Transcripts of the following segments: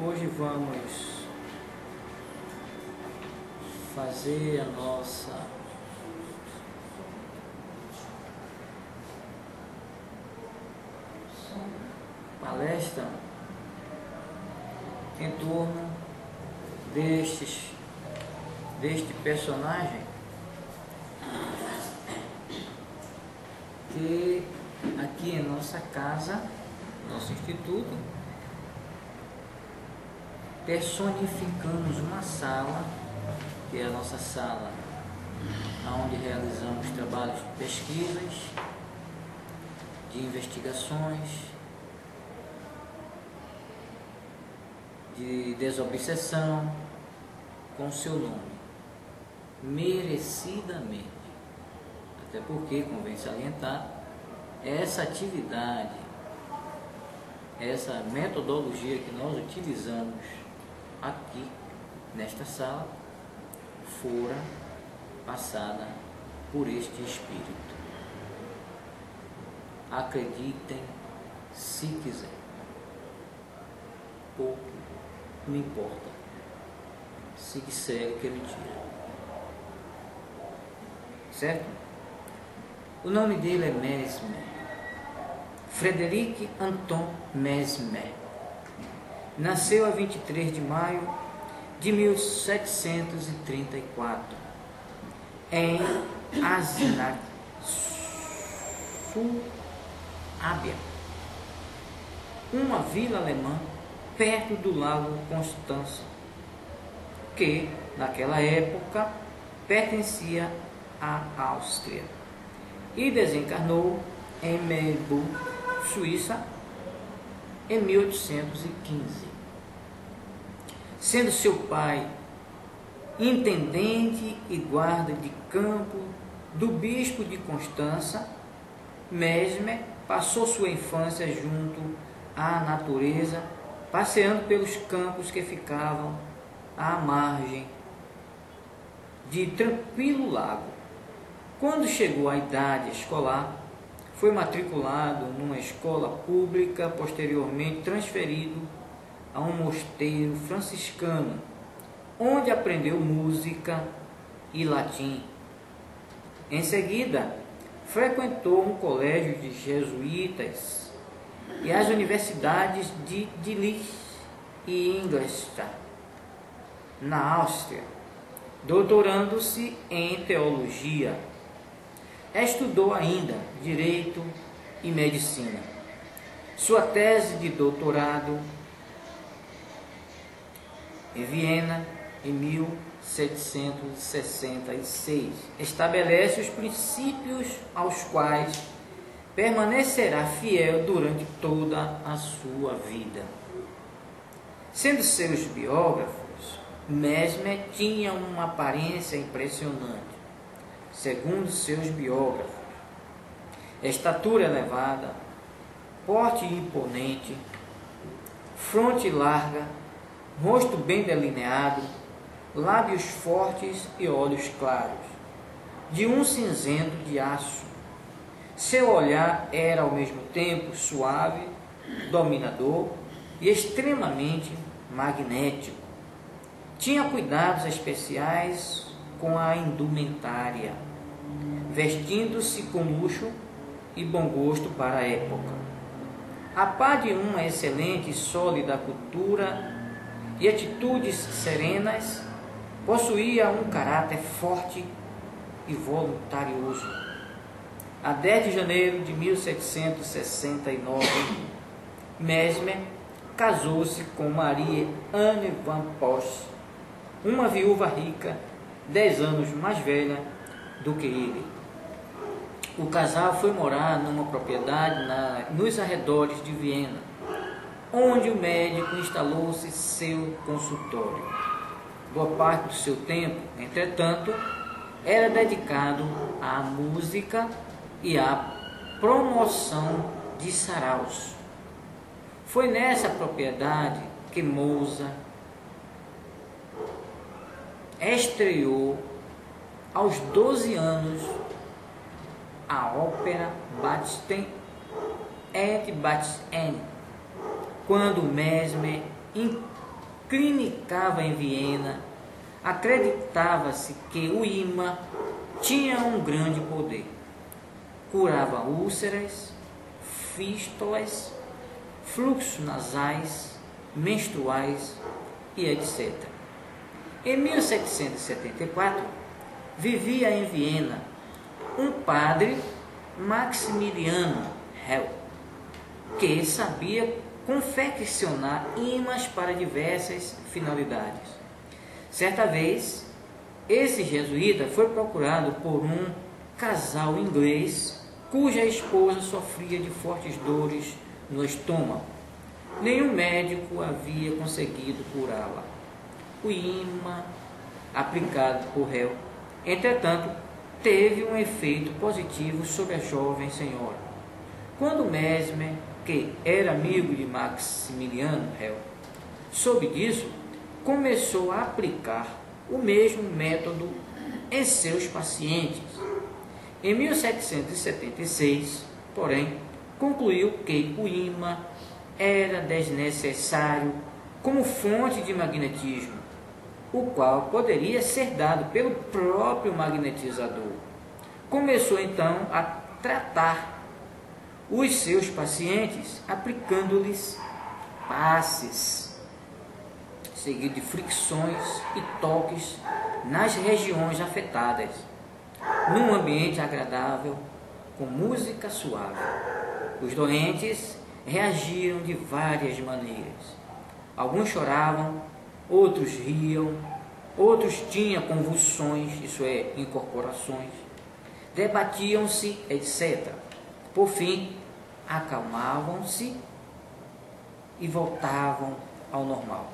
Hoje vamos fazer a nossa palestra em torno deste personagem que aqui em nossa casa, nosso instituto, personificamos uma sala, que é a nossa sala onde realizamos trabalhos de pesquisas, de investigações, de desobsessão, com seu nome, merecidamente. Até porque, convém salientar, essa atividade, essa metodologia que nós utilizamos aqui nesta sala, fora passada por este espírito. Acreditem se quiser. Pouco me importa. Se disser que ele tira. Certo? O nome dele é Mesmer. Frederic Anton Mesmer. Nasceu a 23 de maio de 1734 em Eisenach, Suábia, uma vila alemã perto do lago Constança, que naquela época pertencia à Áustria, e desencarnou em Melbourne, Suíça, em 1815. Sendo seu pai intendente e guarda de campo do bispo de Constança, Mesmer passou sua infância junto à natureza, passeando pelos campos que ficavam à margem de tranquilo lago. Quando chegou à idade escolar, foi matriculado numa escola pública, posteriormente transferido a um mosteiro franciscano, onde aprendeu música e latim. Em seguida, frequentou um colégio de jesuítas e as universidades de Lich e Ingolstadt, na Áustria, doutorando-se em teologia. Estudou ainda direito e medicina. Sua tese de doutorado em Viena, em 1766, estabelece os princípios aos quais permanecerá fiel durante toda a sua vida. Sendo seus biógrafos, Mesmer tinha uma aparência impressionante. Segundo seus biógrafos, estatura elevada, porte imponente, fronte larga, rosto bem delineado, lábios fortes e olhos claros, de um cinzento de aço. Seu olhar era ao mesmo tempo suave, dominador e extremamente magnético. Tinha cuidados especiais com a indumentária, vestindo-se com luxo e bom gosto para a época. A par de uma excelente e sólida cultura e atitudes serenas, possuía um caráter forte e voluntarioso. A 10 de janeiro de 1769, Mesmer casou-se com Marie Anne van Posch, uma viúva rica, 10 anos mais velha do que ele. O casal foi morar numa propriedade nos arredores de Viena, onde o médico instalou-se seu consultório. Boa parte do seu tempo, entretanto, era dedicado à música e à promoção de saraus. Foi nessa propriedade que Mozart estreou aos 12 anos a ópera Bastien et Bastien, quando Mesmer clinicava em Viena, acreditava-se que o imã tinha um grande poder. Curava úlceras, fístulas, fluxos nasais, menstruais e etc. Em 1774, vivia em Viena um padre, Maximiliano Hell, que sabia confeccionar imãs para diversas finalidades. Certa vez, esse jesuíta foi procurado por um casal inglês cuja esposa sofria de fortes dores no estômago. Nenhum médico havia conseguido curá-la. O imã aplicado por Hell, entretanto, teve um efeito positivo sobre a jovem senhora. Quando Mesmer, que era amigo de Maximiliano Hell, soube disso, começou a aplicar o mesmo método em seus pacientes. Em 1776, porém, concluiu que o imã era desnecessário como fonte de magnetismo, o qual poderia ser dado pelo próprio magnetizador. Começou então a tratar os seus pacientes aplicando-lhes passes, seguido de fricções e toques nas regiões afetadas, num ambiente agradável, com música suave. Os doentes reagiram de várias maneiras. Alguns choravam, outros riam, outros tinham convulsões, isso é, incorporações, debatiam-se, etc. Por fim, acalmavam-se e voltavam ao normal.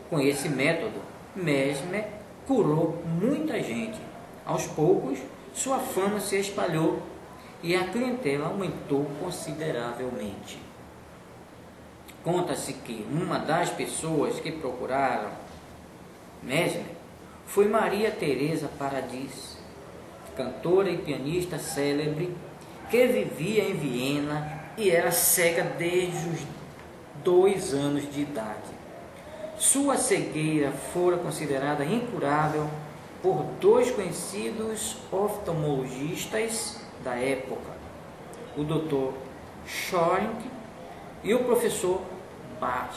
Com esse método, Mesmer curou muita gente. Aos poucos, sua fama se espalhou e a clientela aumentou consideravelmente. Conta-se que uma das pessoas que procuraram Mesmer foi Maria Teresa Paradis, cantora e pianista célebre que vivia em Viena e era cega desde os 2 anos de idade. Sua cegueira fora considerada incurável por 2 conhecidos oftalmologistas da época, o Dr. Schörring e o professor Bach.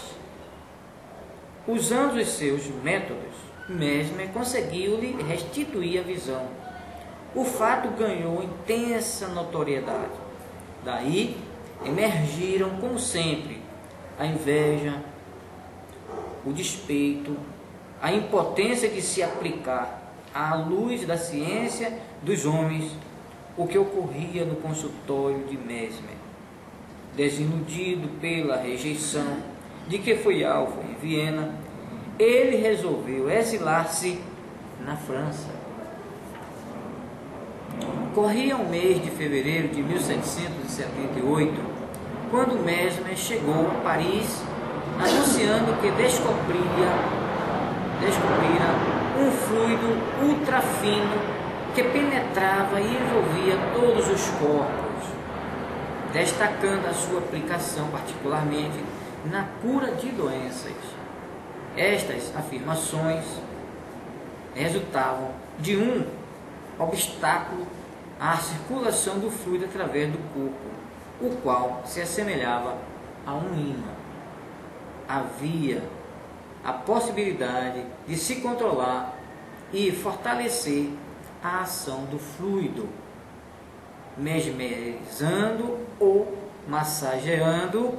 Usando os seus métodos, Mesmer conseguiu-lhe restituir a visão. O fato ganhou intensa notoriedade. Daí emergiram, como sempre, a inveja, o despeito, a impotência de se aplicar à luz da ciência dos homens o que ocorria no consultório de Mesmer. Desiludido pela rejeição de que foi alvo em Viena, ele resolveu exilar-se na França. Corria o mês de fevereiro de 1778, quando Mesmer chegou a Paris, anunciando que descobrira um fluido ultrafino que penetrava e envolvia todos os corpos, destacando a sua aplicação particularmente na cura de doenças. Estas afirmações resultavam de um obstáculo à circulação do fluido através do corpo, o qual se assemelhava a um imã. Havia a possibilidade de se controlar e fortalecer a ação do fluido, mesmerizando ou massageando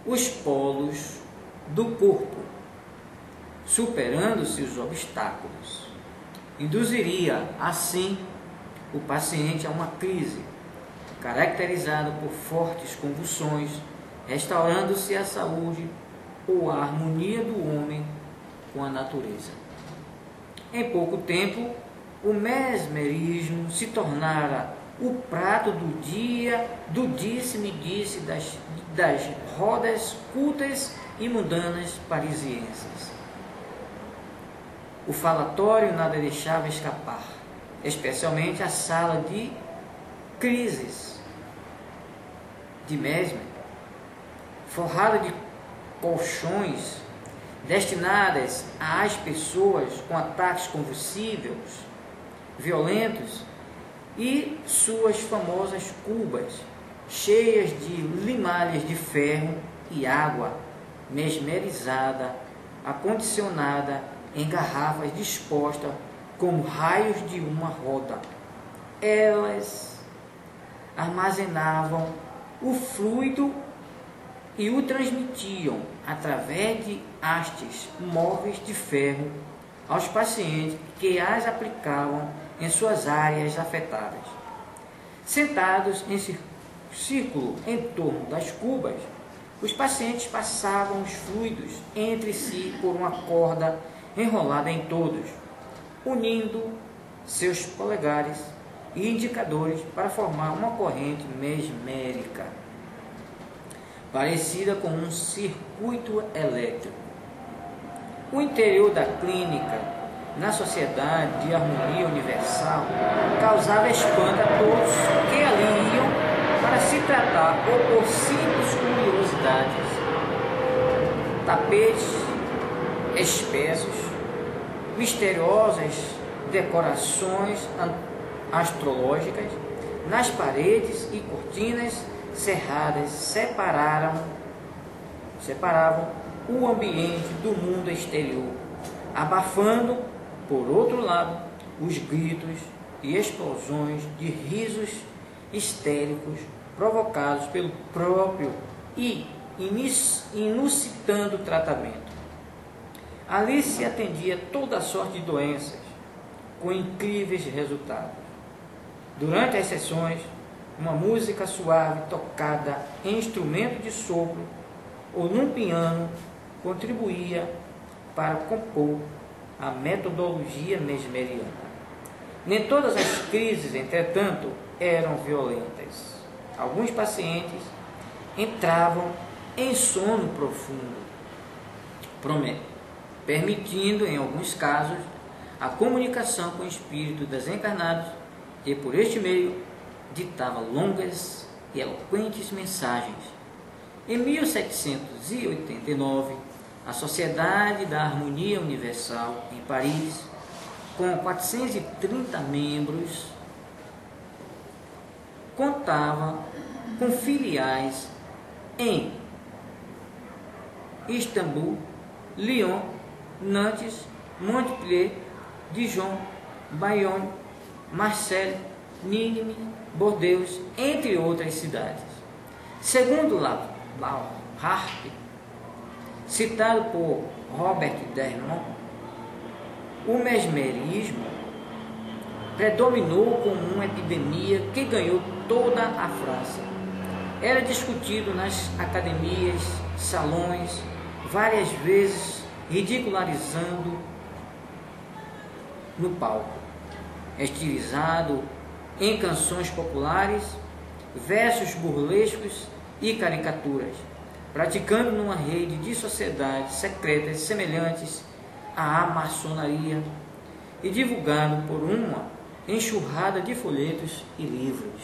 os polos do corpo, superando-se os obstáculos. Induziria, assim, o paciente a uma crise, caracterizada por fortes convulsões, restaurando-se a saúde ou a harmonia do homem com a natureza. Em pouco tempo, o mesmerismo se tornara o prato do dia, do disse-me-disse das rodas cultas e mundanas parisienses. O falatório nada deixava escapar, especialmente a sala de crises de Mesmer, forrada de colchões, destinadas às pessoas com ataques convulsivos, violentos, e suas famosas cubas, cheias de limalhas de ferro e água mesmerizada, acondicionada em garrafas dispostas como raios de uma roda. Elas armazenavam o fluido e o transmitiam através de hastes móveis de ferro aos pacientes que as aplicavam em suas áreas afetadas. Sentados em círculo em torno das cubas, os pacientes passavam os fluidos entre si por uma corda enrolada em todos, unindo seus polegares e indicadores para formar uma corrente mesmérica, parecida com um circuito elétrico. O interior da clínica, na Sociedade de Harmonia Universal, causava espanto a todos que ali iam para se tratar ou por simples curiosidades. Tapetes espessos, misteriosas decorações astrológicas nas paredes e cortinas cerradas separavam o ambiente do mundo exterior, abafando, por outro lado, os gritos e explosões de risos histéricos provocados pelo próprio e inusitando tratamento. Ali se atendia toda sorte de doenças, com incríveis resultados. Durante as sessões, uma música suave tocada em instrumento de sopro ou num piano contribuía para compor a metodologia mesmeriana. Nem todas as crises, entretanto, eram violentas. Alguns pacientes entravam em sono profundo, permitindo, em alguns casos, a comunicação com o espírito desencarnados e, por este meio, ditava longas e eloquentes mensagens. Em 1789, a Sociedade da Harmonia Universal, em Paris, com 430 membros, contava com filiais em Istambul, Lyon, Nantes, Montpellier, Dijon, Bayonne, Marseille, Nîmes, Bordeaux, entre outras cidades. Segundo Harpe, citado por Robert Dermont, o mesmerismo predominou como uma epidemia que ganhou toda a França. Era discutido nas academias, salões, várias vezes ridicularizando no palco, estilizado em canções populares, versos burlescos e caricaturas, praticando numa rede de sociedades secretas semelhantes à maçonaria e divulgado por uma enxurrada de folhetos e livros.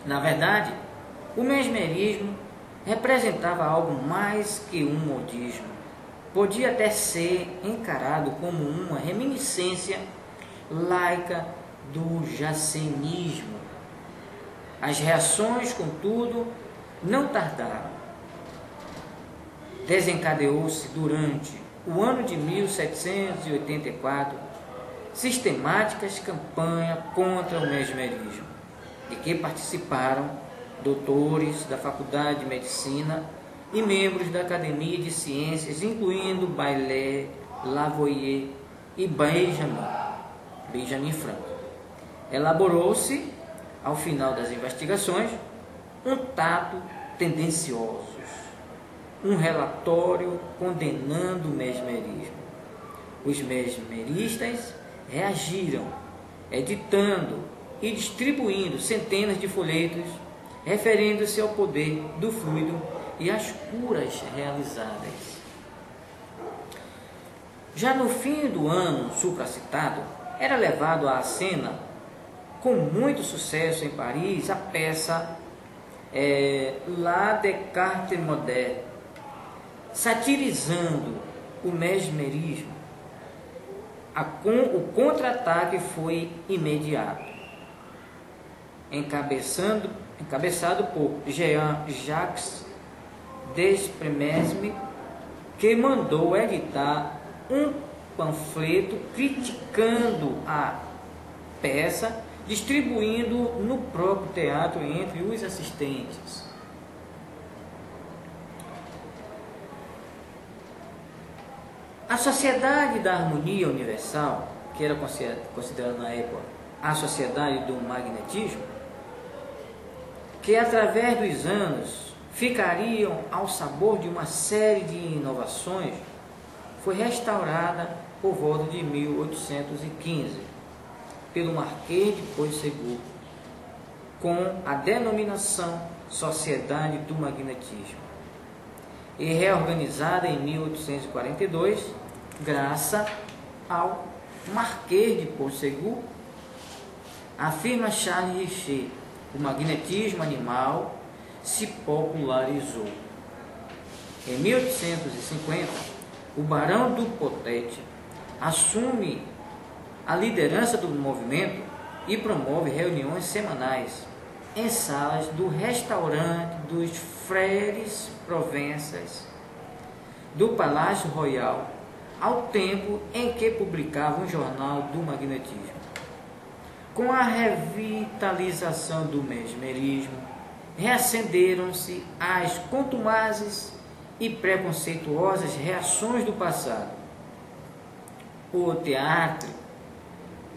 Na verdade, o mesmerismo representava algo mais que um modismo. Podia até ser encarado como uma reminiscência laica do jansenismo. As reações, contudo, não tardaram. Desencadeou-se durante o ano de 1784 sistemáticas campanhas contra o mesmerismo, de que participaram doutores da Faculdade de Medicina e membros da Academia de Ciências, incluindo Baillet, Lavoisier e Benjamin Franklin. Elaborou-se, ao final das investigações, um trato tendencioso, um relatório condenando o mesmerismo. Os mesmeristas reagiram, editando e distribuindo centenas de folhetos, referindo-se ao poder do fluido e às curas realizadas. Já no fim do ano supracitado, era levado à cena, com muito sucesso em Paris, a peça La Descartes Moderne, satirizando o mesmerismo. O contra-ataque foi imediato, encabeçado por Jean-Jacques Despremesme, que mandou editar um panfleto criticando a peça, distribuindo no próprio teatro entre os assistentes. A Sociedade da Harmonia Universal, que era considerada na época a Sociedade do Magnetismo, que através dos anos ficariam ao sabor de uma série de inovações, foi restaurada por volta de 1815 pelo Marquês de Puységur, com a denominação Sociedade do Magnetismo, e reorganizada em 1842, graças ao Marquês de Puységur, afirma Charles Richer. O magnetismo animal se popularizou. Em 1850, o Barão do Potete assume a liderança do movimento e promove reuniões semanais em salas do restaurante dos Frères Provençais do Palácio Royal, ao tempo em que publicava um jornal do magnetismo. Com a revitalização do mesmerismo, reacenderam-se as contumazes e preconceituosas reações do passado. O Teatro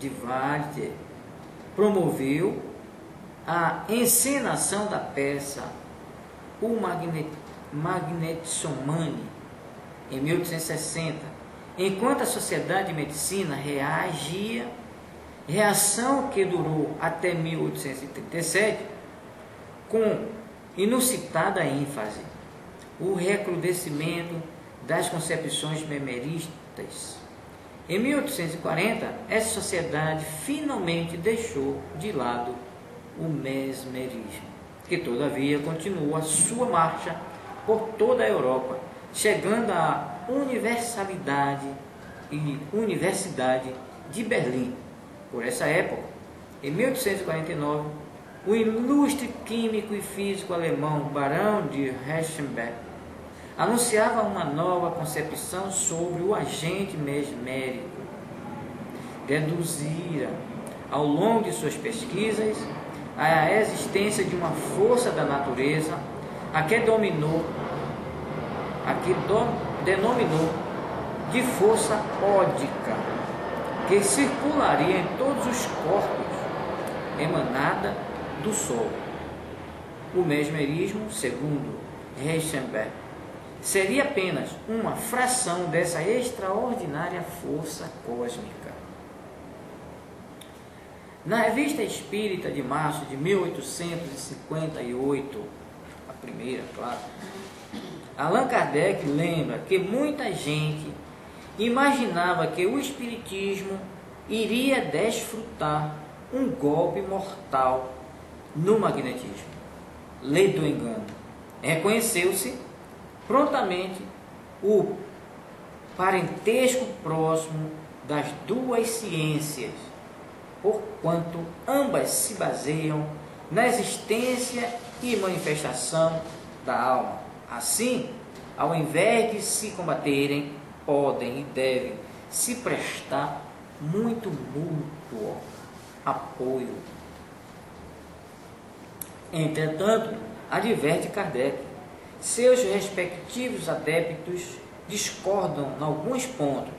de Walter promoveu a encenação da peça O Magnetsomane em 1860, enquanto a Sociedade de Medicina reação que durou até 1837, com inusitada ênfase, o recrudescimento das concepções memeristas. Em 1840, essa sociedade finalmente deixou de lado o mesmerismo, que todavia continua sua marcha por toda a Europa, chegando à Universidade de Berlim. Por essa época, em 1849, o ilustre químico e físico alemão Barão de Reichenbach anunciava uma nova concepção sobre o agente mesmérico. Deduzira, ao longo de suas pesquisas, a existência de uma força da natureza, a que denominou de força ódica, que circularia em todos os corpos, emanada do Sol. O mesmerismo, segundo Reichenbach, seria apenas uma fração dessa extraordinária força cósmica. Na Revista Espírita de março de 1858, a primeira, claro, Allan Kardec lembra que muita gente imaginava que o Espiritismo iria desfrutar um golpe mortal no magnetismo. Lei do engano. Reconheceu-se prontamente o parentesco próximo das duas ciências, porquanto ambas se baseiam na existência e manifestação da alma. Assim, ao invés de se combaterem, podem e devem se prestar muito mútuo apoio. Entretanto, adverte Kardec, seus respectivos adeptos discordam em alguns pontos.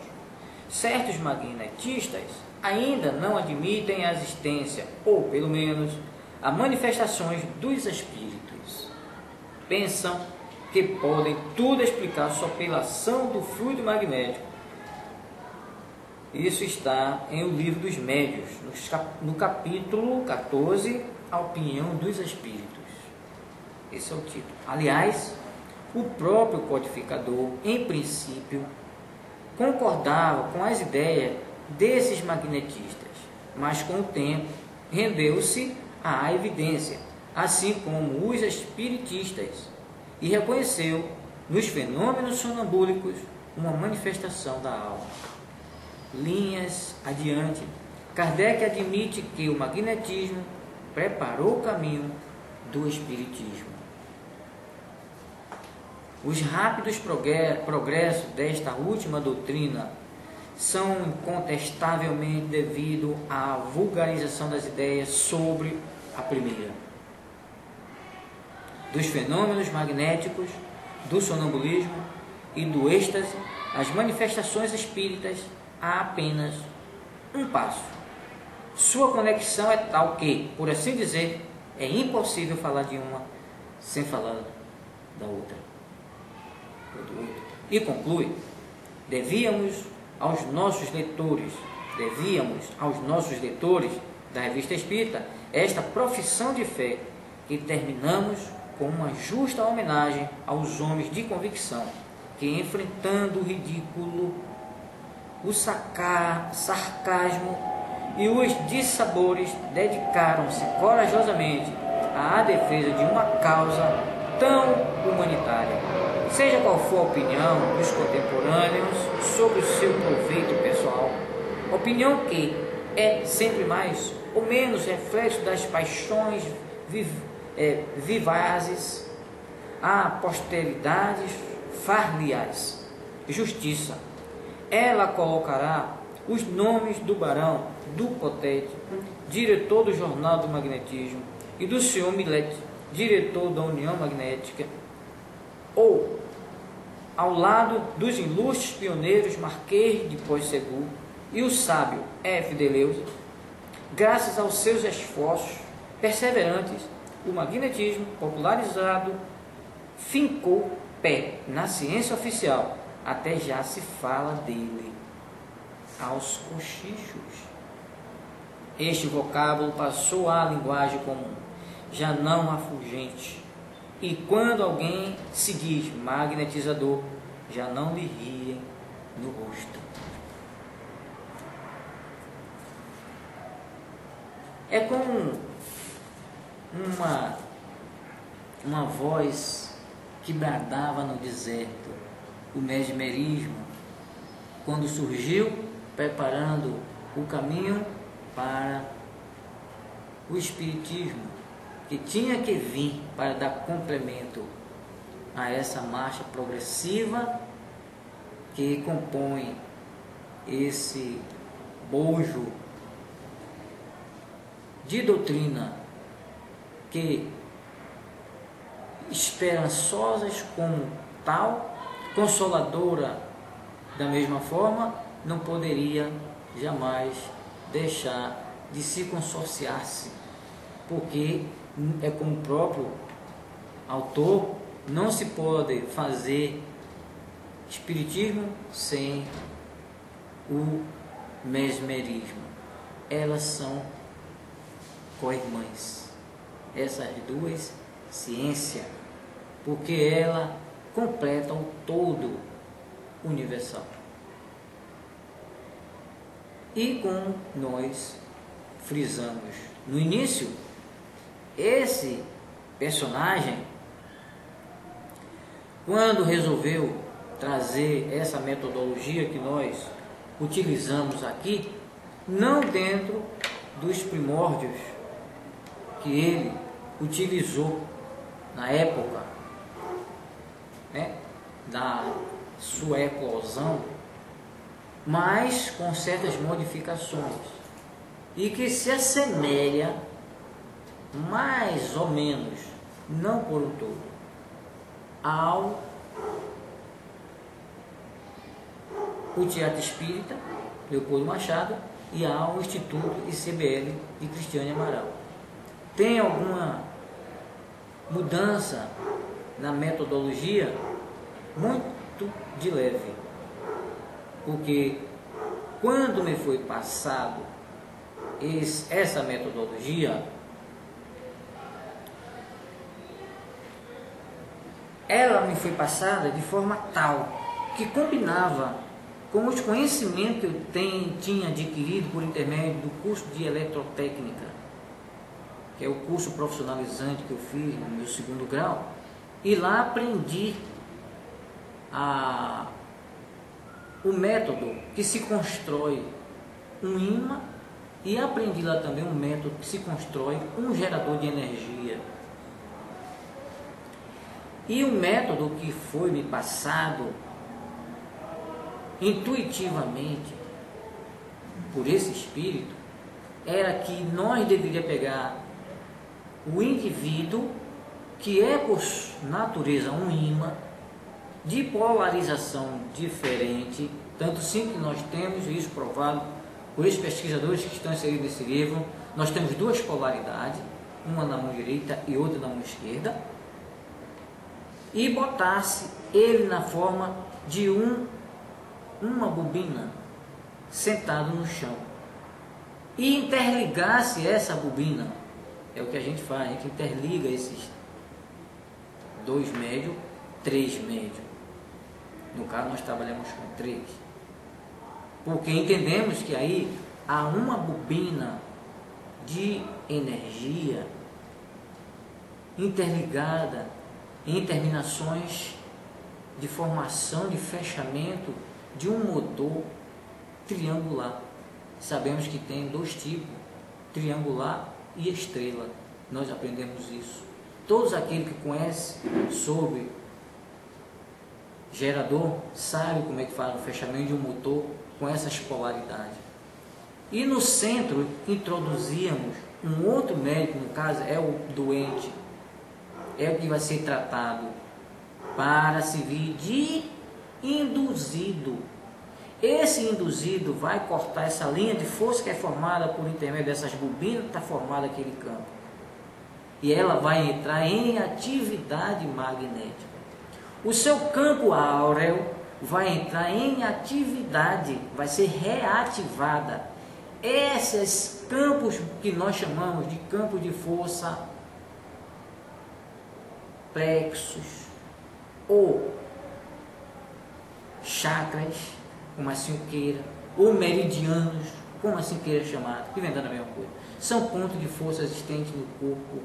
Certos magnetistas ainda não admitem a existência, ou pelo menos, a manifestações dos espíritos. Pensam que podem tudo explicar só pela ação do fluido magnético. Isso está em O Livro dos Médios, no capítulo 14, A Opinião dos Espíritos. Esse é o título. Aliás, o próprio codificador, em princípio, concordava com as ideias desses magnetistas, mas com o tempo rendeu-se à evidência, assim como os espiritistas, e reconheceu nos fenômenos sonambúlicos, uma manifestação da alma. Linhas adiante, Kardec admite que o magnetismo preparou o caminho do espiritismo. Os rápidos progressos desta última doutrina são incontestavelmente devido à vulgarização das ideias sobre a primeira. Dos fenômenos magnéticos, do sonambulismo e do êxtase, as manifestações espíritas, há apenas um passo. Sua conexão é tal que, por assim dizer, é impossível falar de uma sem falar da outra. E conclui: devíamos aos nossos leitores da Revista Espírita esta profissão de fé, que terminamos com uma justa homenagem aos homens de convicção que, enfrentando o ridículo, o sarcasmo e os dissabores, dedicaram-se corajosamente à defesa de uma causa tão humanitária. Seja qual for a opinião dos contemporâneos sobre o seu proveito pessoal, opinião que é sempre mais ou menos reflexo das paixões vivazes, a posteridade far-lhe-ás justiça. Ela colocará os nomes do barão, do Potete, diretor do Jornal do Magnetismo, e do senhor Millet, diretor da União Magnética, ou ao lado dos ilustres pioneiros Marquês de Puységur e o sábio F. Deleuze. Graças aos seus esforços perseverantes, o magnetismo popularizado fincou pé na ciência oficial. Até já se fala dele aos cochichos. Este vocábulo passou à linguagem comum, já não afugente. E quando alguém se diz magnetizador, já não lhe riem no rosto. É como uma voz que bradava no deserto. O mesmerismo, quando surgiu, preparando o caminho para o espiritismo, que tinha que vir para dar complemento a essa marcha progressiva que compõe esse bojo de doutrina que, esperançosas como tal, consoladora da mesma forma, não poderia jamais deixar de se consorciar-se, porque é como o próprio autor, não se pode fazer espiritismo sem o mesmerismo. Elas são co-irmãs, essas duas ciências, porque ela completa o todo universal. E como nós frisamos no início, esse personagem, quando resolveu trazer essa metodologia que nós utilizamos aqui, não dentro dos primórdios que ele utilizou na época, né, da sua eclosão, mas com certas modificações, e que se assemelha mais ou menos, não por um todo, ao o Teatro Espírita Leopoldo Machado e ao Instituto ICBL de Cristiane Amaral. Tem alguma mudança na metodologia? Muito de leve, porque quando me foi passado essa metodologia, ela me foi passada de forma tal que combinava com os conhecimentos que eu tinha adquirido por intermédio do curso de eletrotécnica, que é o curso profissionalizante que eu fiz no meu 2º grau, e lá aprendi o método que se constrói um ímã e aprendi lá também um método que se constrói um gerador de energia. E o método que foi me passado intuitivamente por esse espírito era que nós deveríamos pegar o indivíduo que é por natureza um ímã de polarização diferente, tanto sim que nós temos isso provado por esses pesquisadores que estão inseridos nesse livro. Nós temos duas polaridades, uma na mão direita e outra na mão esquerda, e botasse ele na forma de uma bobina sentado no chão e interligasse essa bobina. É o que a gente faz, a gente interliga esses 2 médios, 3 médios. No caso, nós trabalhamos com 3. Porque entendemos que aí há uma bobina de energia interligada em terminações de formação, de fechamento de um motor triangular. Sabemos que tem 2 tipos, triangular e estrela. Nós aprendemos isso. Todos aqueles que conhecem sobre gerador sabem como é que faz o fechamento de um motor com essas polaridades. E no centro introduzíamos um outro médico, no caso é o doente, é o que vai ser tratado, para servir de induzido. Esse induzido vai cortar essa linha de força que é formada por intermédio dessas bobinas que está formada aquele campo. E ela vai entrar em atividade magnética. O seu campo áureo vai entrar em atividade, vai ser reativada. Esses campos que nós chamamos de campo de força, plexos ou chakras, como assim o queira, ou meridianos, como assim queira chamar, que vem dando a mesma coisa, são pontos de força existentes no corpo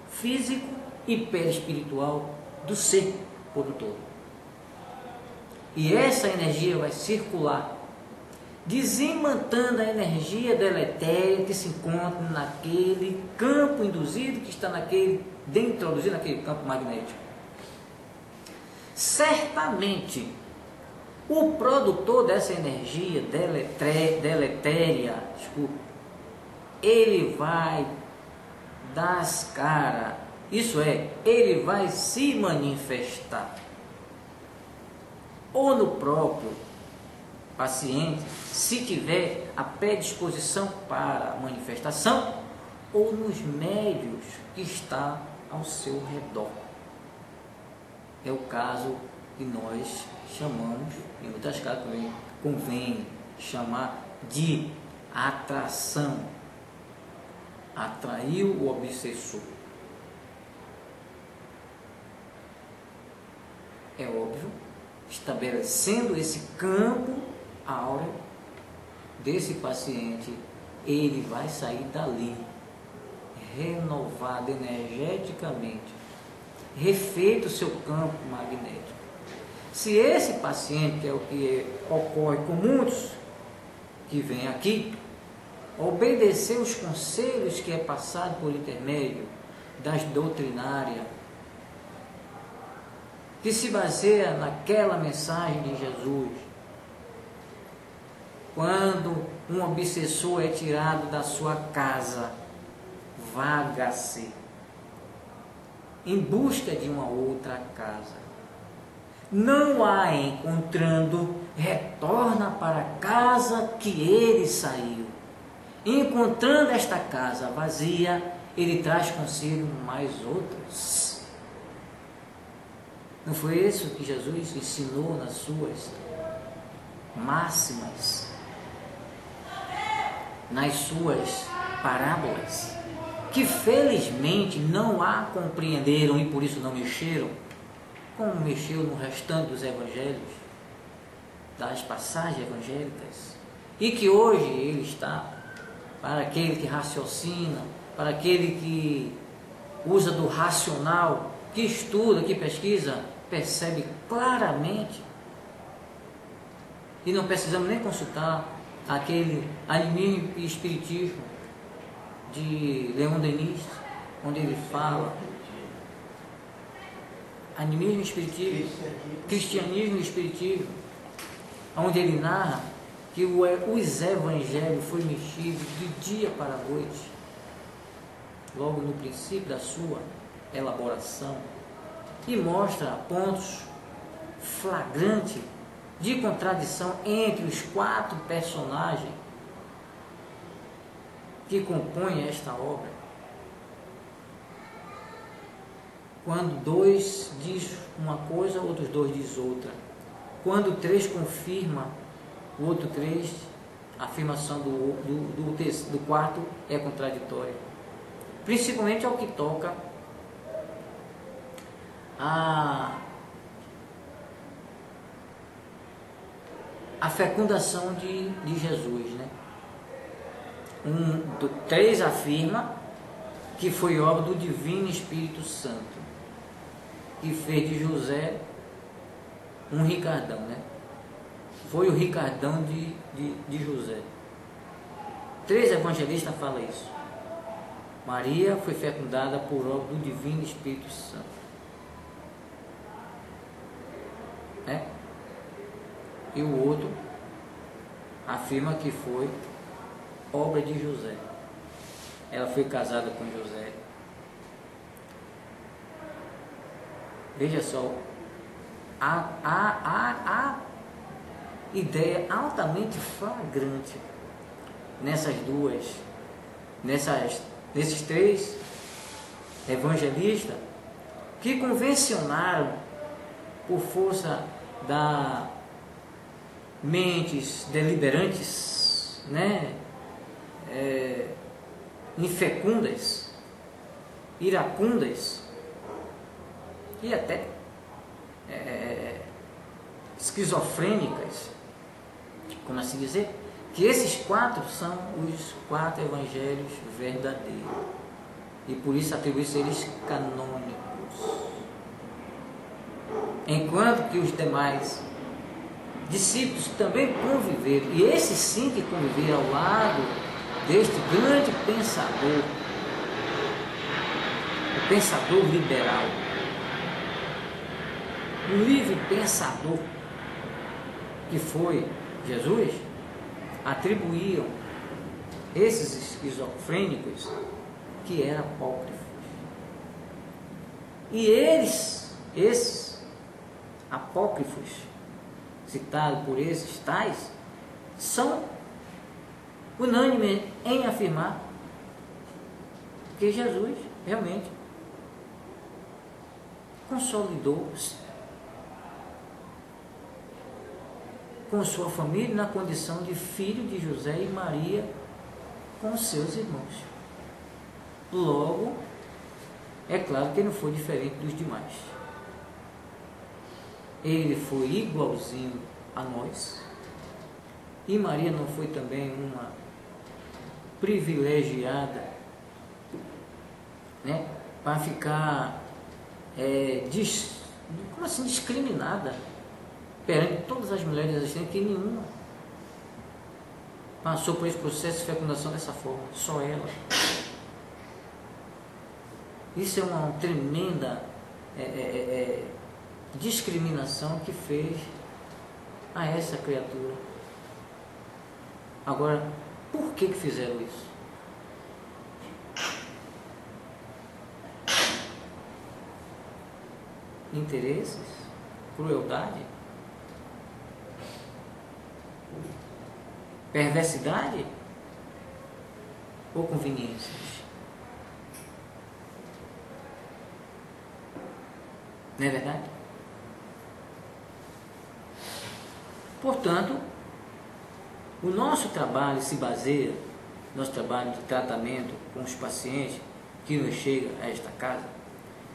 físico e perispiritual do ser por um todo. E essa energia vai circular, desimantando a energia deletéria que se encontra naquele campo induzido que está introduzido naquele campo magnético. Certamente, o produtor dessa energia deletéria, ele vai dar as caras, isso é, ele vai se manifestar ou no próprio paciente, se tiver a predisposição para a manifestação, ou nos médios que está ao seu redor. É o caso que nós chamamos, em outras casas também convém chamar de atração. Atraiu o obsessor. É óbvio, estabelecendo esse campo áureo desse paciente, ele vai sair dali renovado energeticamente, refeito o seu campo magnético. Se esse paciente, que é o que ocorre com muitos que vêm aqui, obedecer os conselhos que é passado por intermédio das doutrinárias, que se baseia naquela mensagem de Jesus, quando um obsessor é tirado da sua casa, vaga-se em busca de uma outra casa. Não a encontrando, retorna para a casa que ele saiu. Encontrando esta casa vazia, ele traz consigo mais outras. Não foi isso que Jesus ensinou nas suas máximas, nas suas parábolas, que felizmente não a compreenderam e por isso não mexeram, como mexeu no restante dos evangelhos, das passagens evangélicas, e que hoje ele está para aquele que raciocina, para aquele que usa do racional, que estuda, que pesquisa, percebe claramente, e não precisamos nem consultar aquele Animismo e Espiritismo de Leon Denis, onde ele fala Animismo e Espiritismo, Cristianismo e Espiritismo, onde ele narra que os evangelhos foi mexido de dia para a noite, logo no princípio da sua elaboração, e mostra pontos flagrantes de contradição entre os 4 personagens que compõem esta obra. Quando 2 diz uma coisa, outros 2 diz outra. Quando 3 confirma, o outro 3, a afirmação do quarto é contraditória. Principalmente ao que toca a fecundação de Jesus, né? 3 afirma que foi obra do Divino Espírito Santo, que fez de José um Ricardão, né? Foi o Ricardão de José. 3 evangelistas falam isso. Maria foi fecundada por obra do Divino Espírito Santo, né? E o outro afirma que foi obra de José. Ela foi casada com José. Veja só, a ideia altamente flagrante nesses 3 evangelistas que convencionaram por força da mentes deliberantes, né, infecundas, iracundas e até esquizofrênicas, como assim dizer, que esses 4 são os 4 evangelhos verdadeiros e por isso atribui-se eles canônicos, enquanto que os demais discípulos também conviveram, e esses sim que conviveram ao lado deste grande pensador, o pensador liberal, o livre pensador que foi Jesus, atribuíam esses esquizofrênicos que eram apócrifos. E esses apócrifos, citados por esses tais, são unânimes em afirmar que Jesus realmente consolidou-se com sua família na condição de filho de José e Maria com seus irmãos. Logo, é claro que ele não foi diferente dos demais. Ele foi igualzinho a nós. E Maria não foi também uma privilegiada, né, para ficar como assim, discriminada perante todas as mulheres existentes, que nenhuma passou por esse processo de fecundação dessa forma, só ela. Isso é uma tremenda discriminação que fez a essa criatura. Agora, por que fizeram isso? Interesses? Crueldade? Perversidade? Ou conveniências? Não é verdade? Portanto, o nosso trabalho se baseia, nosso trabalho de tratamento com os pacientes que nos chegam a esta casa,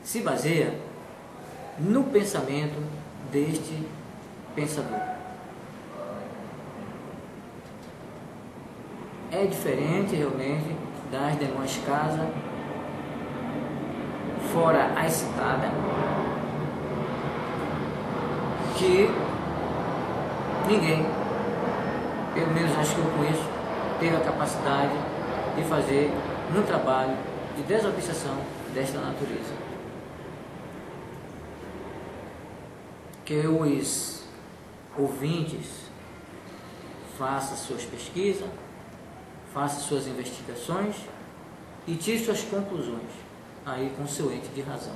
se baseia no pensamento deste pensador. É diferente realmente das demais casas, fora as citadas, que ninguém, pelo menos acho que eu conheço, teve a capacidade de fazer um trabalho de desobsessão desta natureza. Que os ouvintes façam suas pesquisas, façam suas investigações e tire suas conclusões aí com seu ente de razão.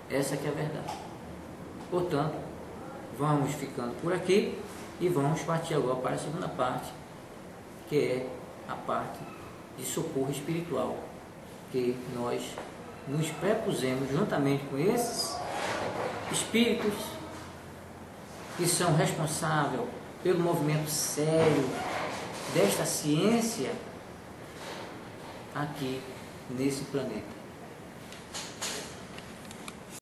Essa que é a verdade. Portanto, vamos ficando por aqui e vamos partir agora para a segunda parte, que é a parte de socorro espiritual, que nós nos prepusemos juntamente com esses espíritos que são responsáveis pelo movimento sério desta ciência aqui nesse planeta.